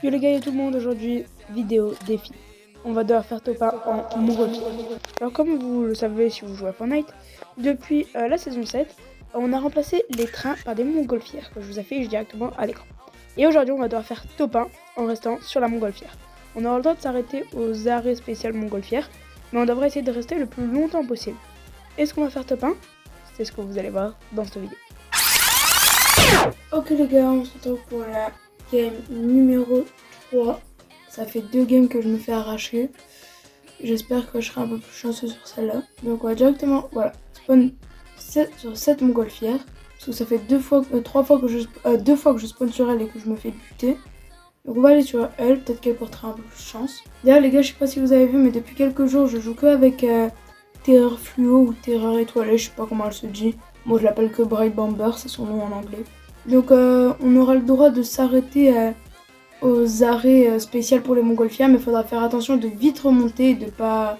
Yo les gars et tout le monde, aujourd'hui, vidéo défi. On va devoir faire top 1 en montgolfière. Alors comme vous le savez si vous jouez à Fortnite, depuis la saison 7, on a remplacé les trains par des montgolfières que je vous affiche directement à l'écran. Et aujourd'hui on va devoir faire top 1 en restant sur la montgolfière. On aura le droit de s'arrêter aux arrêts spéciaux montgolfière, mais on devrait essayer de rester le plus longtemps possible. Est-ce qu'on va faire top 1? C'est ce que vous allez voir dans cette vidéo. Ok les gars, on se retrouve pour la game numéro 3. Ça fait 2 games que je me fais arracher. J'espère que je serai un peu plus chanceux sur celle-là. Donc on va directement, voilà, spawn 7 sur 7 montgolfières. Parce que ça fait 2 fois que je spawn sur elle et que je me fais buter. Donc on va aller sur elle, peut-être qu'elle portera un peu plus de chance. D'ailleurs les gars, je sais pas si vous avez vu, mais depuis quelques jours je joue que avec Terreur Fluo ou Terreur Étoilée, je sais pas comment elle se dit. Moi je l'appelle que Bright Bomber, c'est son nom en anglais. Donc on aura le droit de s'arrêter aux arrêts spéciaux pour les montgolfières, mais il faudra faire attention de vite remonter et de pas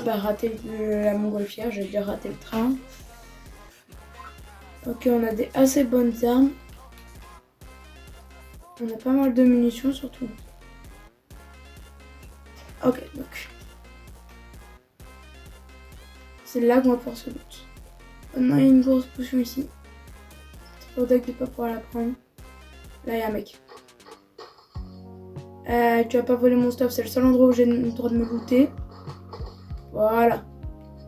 rater la montgolfière, j'ai déjà raté le train. Ok, on a des assez bonnes armes. On a pas mal de munitions surtout. Ok, donc c'est là qu'on va pouvoir se loot. Maintenant il y a une grosse potion ici. C'est pour deck de pas pouvoir la prendre. Là il y a un mec. Tu vas pas voler mon stuff, c'est le seul endroit où j'ai le droit de me looter. Voilà.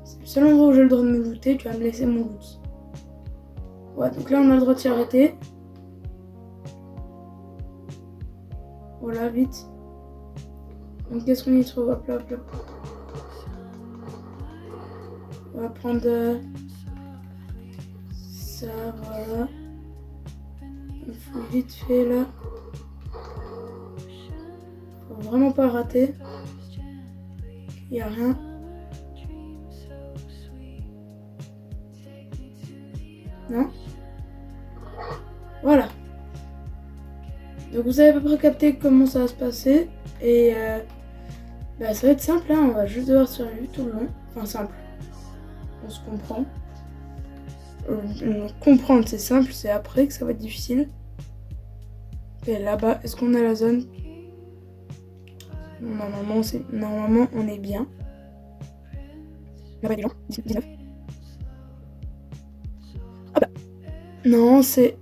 C'est le seul endroit où j'ai le droit de me looter, tu vas me laisser mon loot. Ouais, donc là on a le droit de s'y arrêter. Voilà, vite. Donc qu'est-ce qu'on y trouve? Hop là, hop là. On va prendre ça, voilà. Il faut vite fait là. Faut vraiment pas rater. Il n'y a rien. Non? Voilà. Donc vous avez à peu près capté comment ça va se passer. Et ça va être simple, hein. On va juste devoir survivre tout le long. Enfin simple. On se comprend. Comprendre c'est simple, c'est après que ça va être difficile. Et là-bas, est-ce qu'on a la zone? Normalement on est bien. Là-bas il y a des gens, 19. Hop là. Non, c'est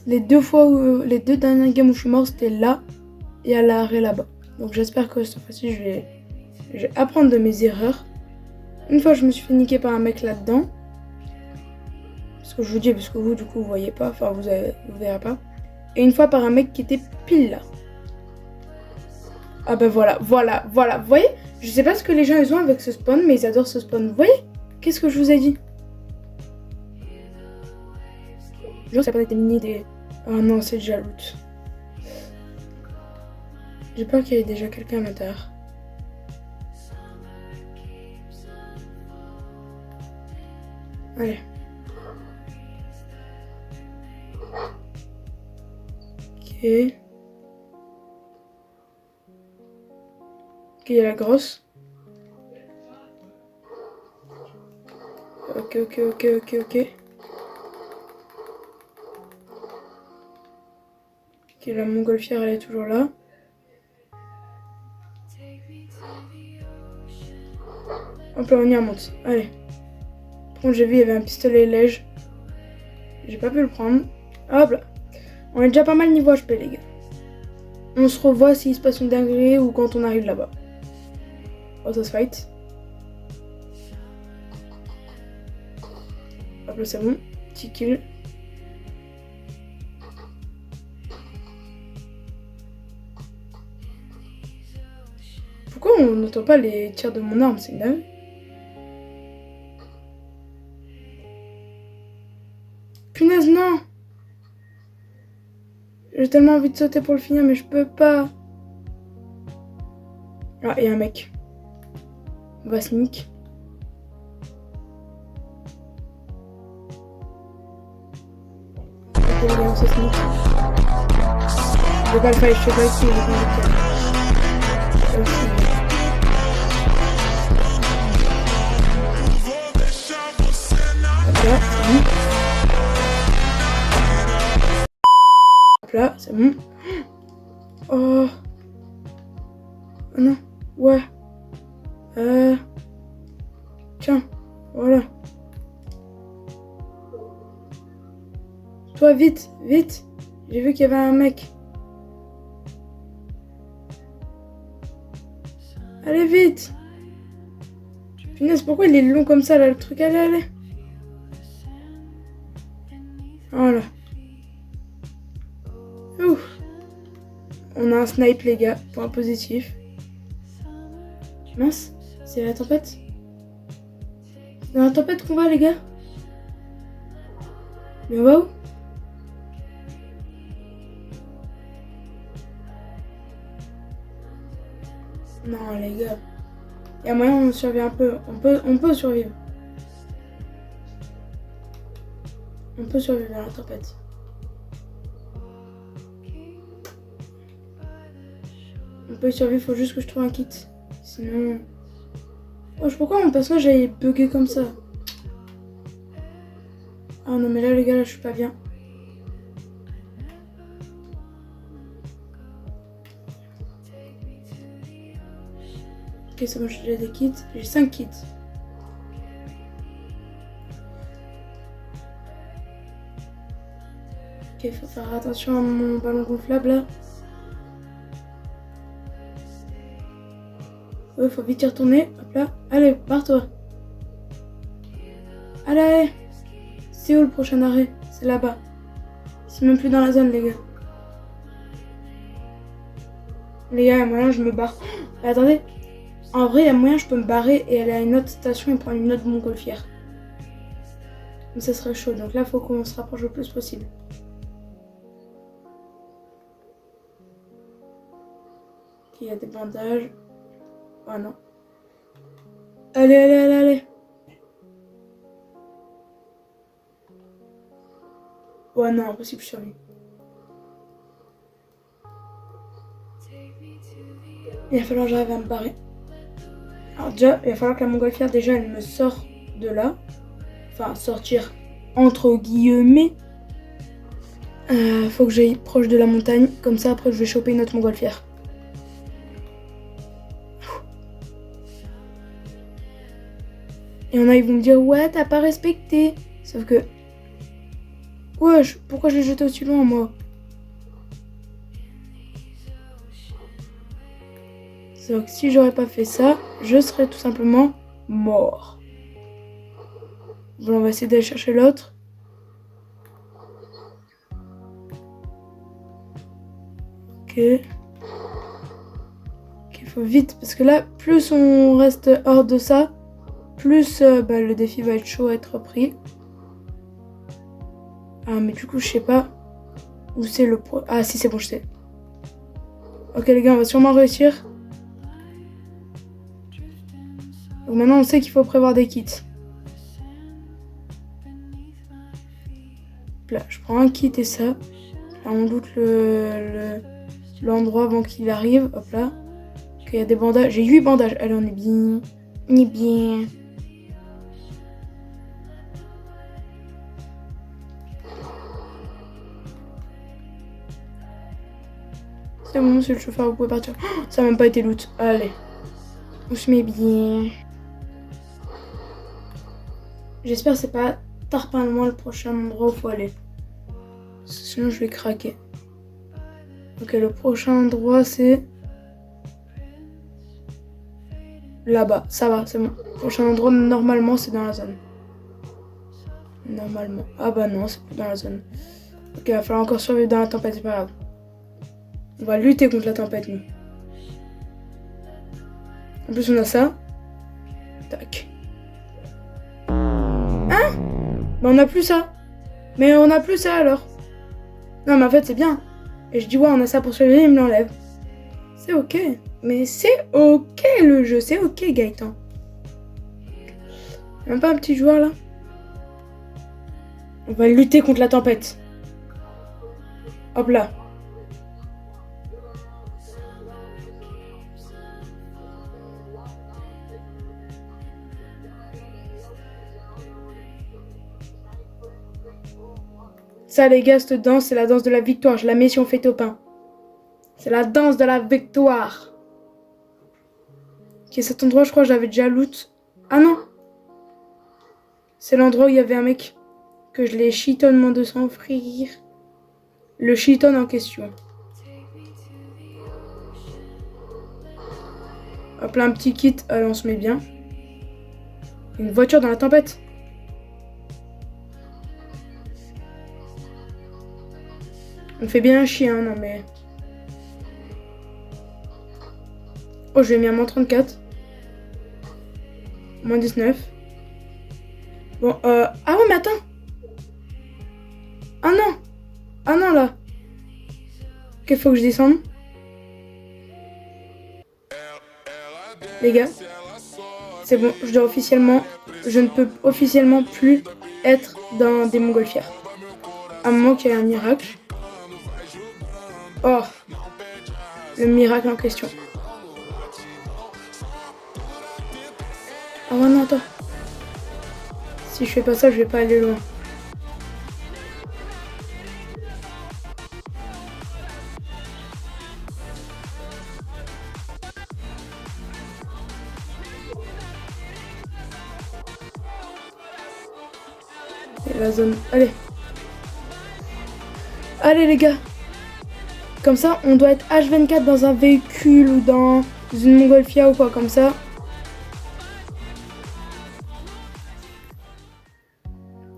les deux dernières games où je suis mort, c'était là et à l'arrêt là-bas. Donc j'espère que cette fois-ci je vais apprendre de mes erreurs. Une fois je me suis fait niquer par un mec là-dedans. Parce que je vous dis, parce que vous du coup vous voyez pas, enfin vous verrez pas. Et une fois par un mec qui était pile là. Ah bah voilà. Vous voyez, je sais pas ce que les gens ils ont avec ce spawn, mais ils adorent ce spawn. Vous voyez? Qu'est-ce que je vous ai dit? Genre ça n'a pas été mini des... Oh non, c'est déjà loot. J'ai peur qu'il y ait déjà quelqu'un à l'intérieur. Allez. Ok. Ok, il y a la grosse. Ok. Ok, la montgolfière elle est toujours là. Hop là, on y remonte. Allez. Par contre, j'ai vu, il y avait un pistolet léger. J'ai pas pu le prendre. Hop là. On est déjà pas mal niveau HP, les gars. On se revoit s'il se passe une dinguerie ou quand on arrive là-bas. Oh, ça se fight. Hop là, c'est bon. Petit kill. Pourquoi on n'entend pas les tirs de mon arme? C'est une dingue. Punaise, non! J'ai tellement envie de sauter pour le finir, mais je peux pas. Ah, il y a un mec. On va sneak. Ok, les gars, on se sneak. Je vais pas le faire, je sais pas ici, j'ai pas envie de faire. Hop là, c'est bon. Hop là, c'est bon. Oh. Ah non. Ouais. Tiens. Voilà. Toi, vite, vite. J'ai vu qu'il y avait un mec. Allez, vite. Punaise, pourquoi il est long comme ça, là, le truc? Allez, allez. Voilà. Ouf. On a un snipe, les gars. Point positif. Mince. C'est la tempête. C'est dans la tempête qu'on va, les gars. Mais on va où? Non, les gars. Il y a moyen on survit un peu. On peut survivre. On peut survivre dans la tempête. On peut y survivre, faut juste que je trouve un kit. Sinon... Oh, pourquoi mon personnage est bugué comme ça? Ah non, mais là, les gars, là, je suis pas bien. Ok, c'est bon, j'ai déjà des kits. J'ai 5 kits. Ok, il faut faire attention à mon ballon gonflable là. Ouais, faut vite y retourner. Hop là. Allez, barre-toi. Allez, allez. C'est où le prochain arrêt? C'est là-bas. C'est même plus dans la zone, les gars. Les gars, il y a moyen, je me barre. Mais attendez. En vrai, il y a moyen, je peux me barrer et aller à une autre station et prendre une autre montgolfière. Mais ça serait chaud. Donc là, il faut qu'on se rapproche le plus possible. Ok, il y a des bandages. Oh non. Allez, allez, allez, allez. Ouais, non, impossible, je survis. Il va falloir que j'arrive à me barrer. Alors déjà, il va falloir que la montgolfière, déjà, elle me sort de là. Enfin, sortir entre guillemets. Faut que j'aille proche de la montagne. Comme ça, après, je vais choper une autre montgolfière. Et il y en a, ils vont me dire, ouais, t'as pas respecté. Sauf que... Wesh, pourquoi je l'ai jeté aussi loin, moi? Donc si j'aurais pas fait ça, je serais tout simplement mort. Bon, on va essayer d'aller chercher l'autre. Ok. Ok, faut vite, parce que là, plus on reste hors de ça, plus le défi va être chaud à être repris. Ah, mais du coup, je sais pas où c'est le... Ah, si, c'est bon, je sais. Ok, les gars, on va sûrement réussir. Donc maintenant, on sait qu'il faut prévoir des kits. Là, je prends un kit et ça. Là, on doute l'endroit avant qu'il arrive. Hop là. Ok, il y a des bandages. J'ai 8 bandages. Allez, on est bien. On est bien. C'est bon, monsieur le chauffeur, vous pouvez partir. Oh, ça n'a même pas été loot. Allez. On se met bien. J'espère que c'est pas Tarpin-le-Moins le prochain endroit où il faut aller. Sinon, je vais craquer. Ok, le prochain endroit, c'est... Là-bas. Ça va, c'est bon. Le prochain endroit, normalement, c'est dans la zone. Normalement. Ah bah non, c'est plus dans la zone. Ok, il va falloir encore survivre dans la tempête, c'est pas grave. On va lutter contre la tempête, nous. En plus, on a ça. Tac. Hein? Bah, on a plus ça. Mais on a plus ça, alors. Non, mais en fait, c'est bien. Et je dis, ouais, on a ça pour survivre, il me l'enlève. C'est ok. Mais c'est ok, le jeu. C'est ok, Gaëtan. Même pas un petit joueur, là? On va lutter contre la tempête. Hop là. Ça, les gars, cette danse, c'est la danse de la victoire. Je la mets si on fait top 1. C'est la danse de la victoire. Ok, cet endroit, je crois que j'avais déjà loot. Ah non. C'est l'endroit où il y avait un mec que je l'ai chitonnement de s'enfrir. Le chiton en question. Hop là, un petit kit. Allez, on se met bien. Une voiture dans la tempête. On fait bien un chien, non mais... Oh, je l'ai mis à moins 34. Moins 19. Bon, ah ouais, mais attends. Ah non. Ah non, là. Ok, faut que je descende. Les gars. C'est bon, je dois officiellement... Je ne peux officiellement plus être dans des montgolfières. À un moment qu'il y a un miracle. Oh. Le miracle en question. Ah ouais, non, attends. Si je fais pas ça, je vais pas aller loin. Et la zone... Allez. Allez, les gars. Comme ça, on doit être H24 dans un véhicule ou dans une montgolfière ou quoi, comme ça.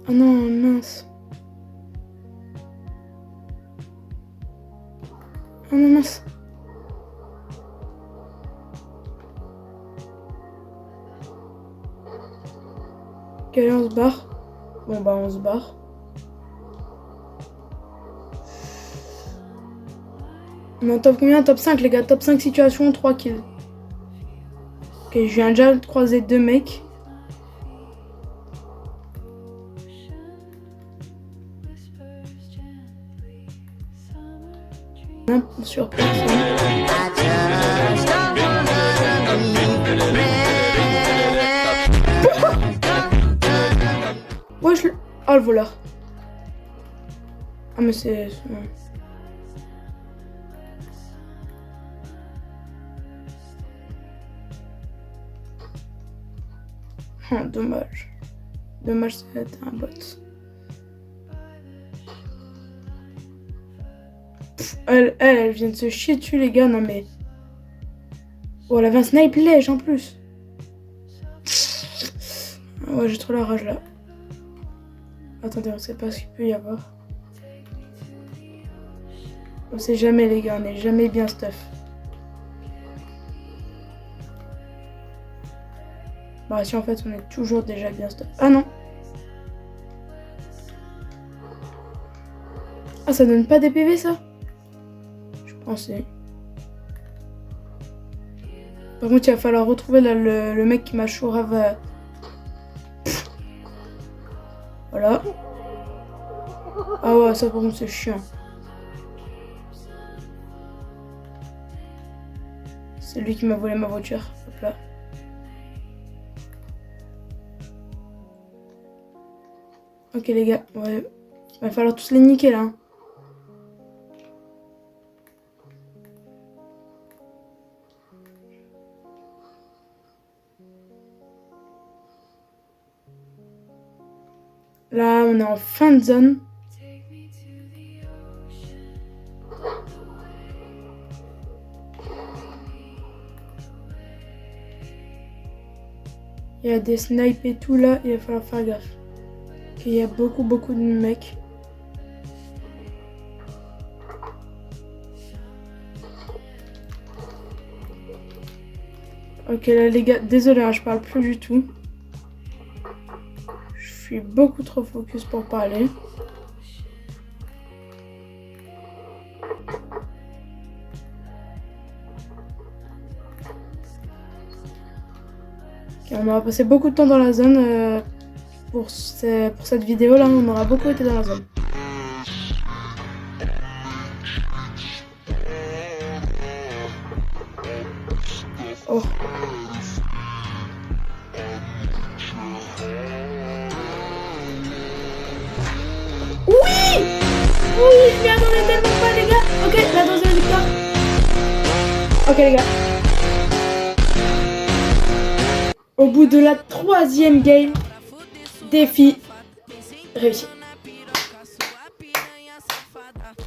Oh non, mince. Oh non, mince. Ok, allez, on se barre. Bon, bah, on se barre. On est en top combien? Top 5, les gars. Top 5 situation, 3 kills. Ok, je viens déjà de croiser 2 mecs. Sur personne. Wesh, oh, le voleur. Ah, mais c'est... Oh, dommage. Dommage, c'était un bot. Elle vient de se chier dessus, les gars. Non, mais... Oh, elle avait un snipe lège en plus. Ouais, j'ai trop la rage là. Attendez, on sait pas ce qu'il peut y avoir. On sait jamais, les gars. On est jamais bien stuff. Bah, si en fait, on est toujours déjà bien stuff. Ah non. Ah, ça donne pas des PV, ça? Je pensais. Par contre, il va falloir retrouver là, le mec qui m'a chourave. Voilà. Ah ouais, ça par contre, c'est chiant. C'est lui qui m'a volé ma voiture. Hop là. Ok, les gars. Ouais. Il va falloir tous les niquer là. Hein. Là, on est en fin de zone. Il y a des snipes et tout là, il va falloir faire gaffe. Ok, il y a beaucoup de mecs. Ok là les gars, désolé, hein, je parle plus du tout. Je suis beaucoup trop focus pour parler. Ok, on aura passé beaucoup de temps dans la zone pour cette vidéo là, on aura beaucoup été dans la zone. Oh. Oui, je m'y attendais tellement pas les gars. Ok, la deuxième victoire. Ok les gars. Au bout de la 3e game, défi réussi.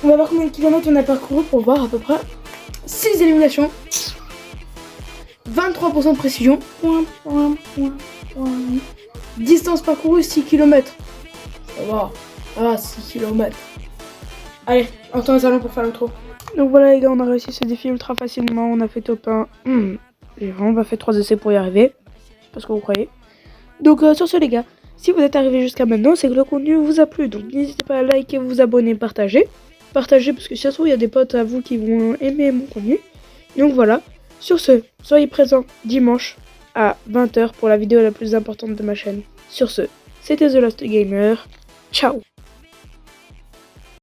On va voir combien de kilomètres on a parcouru pour voir à peu près 6 éliminations. 23% de précision. Distance parcourue 6 km. Ça va. Ah, 6 km. Allez, on retourne au salon pour faire l'outro. Donc voilà les gars, on a réussi ce défi ultra facilement. On a fait top 1. J'ai vraiment pas fait 3 essais pour y arriver. Je sais pas ce que vous croyez. Donc sur ce les gars, si vous êtes arrivés jusqu'à maintenant, c'est que le contenu vous a plu. Donc n'hésitez pas à liker, vous abonner, partager. Partagez parce que si ça se trouve, il y a des potes à vous qui vont aimer mon contenu. Donc voilà. Sur ce, soyez présents dimanche à 20 h pour la vidéo la plus importante de ma chaîne. Sur ce, c'était The Lost Gamer. Ciao!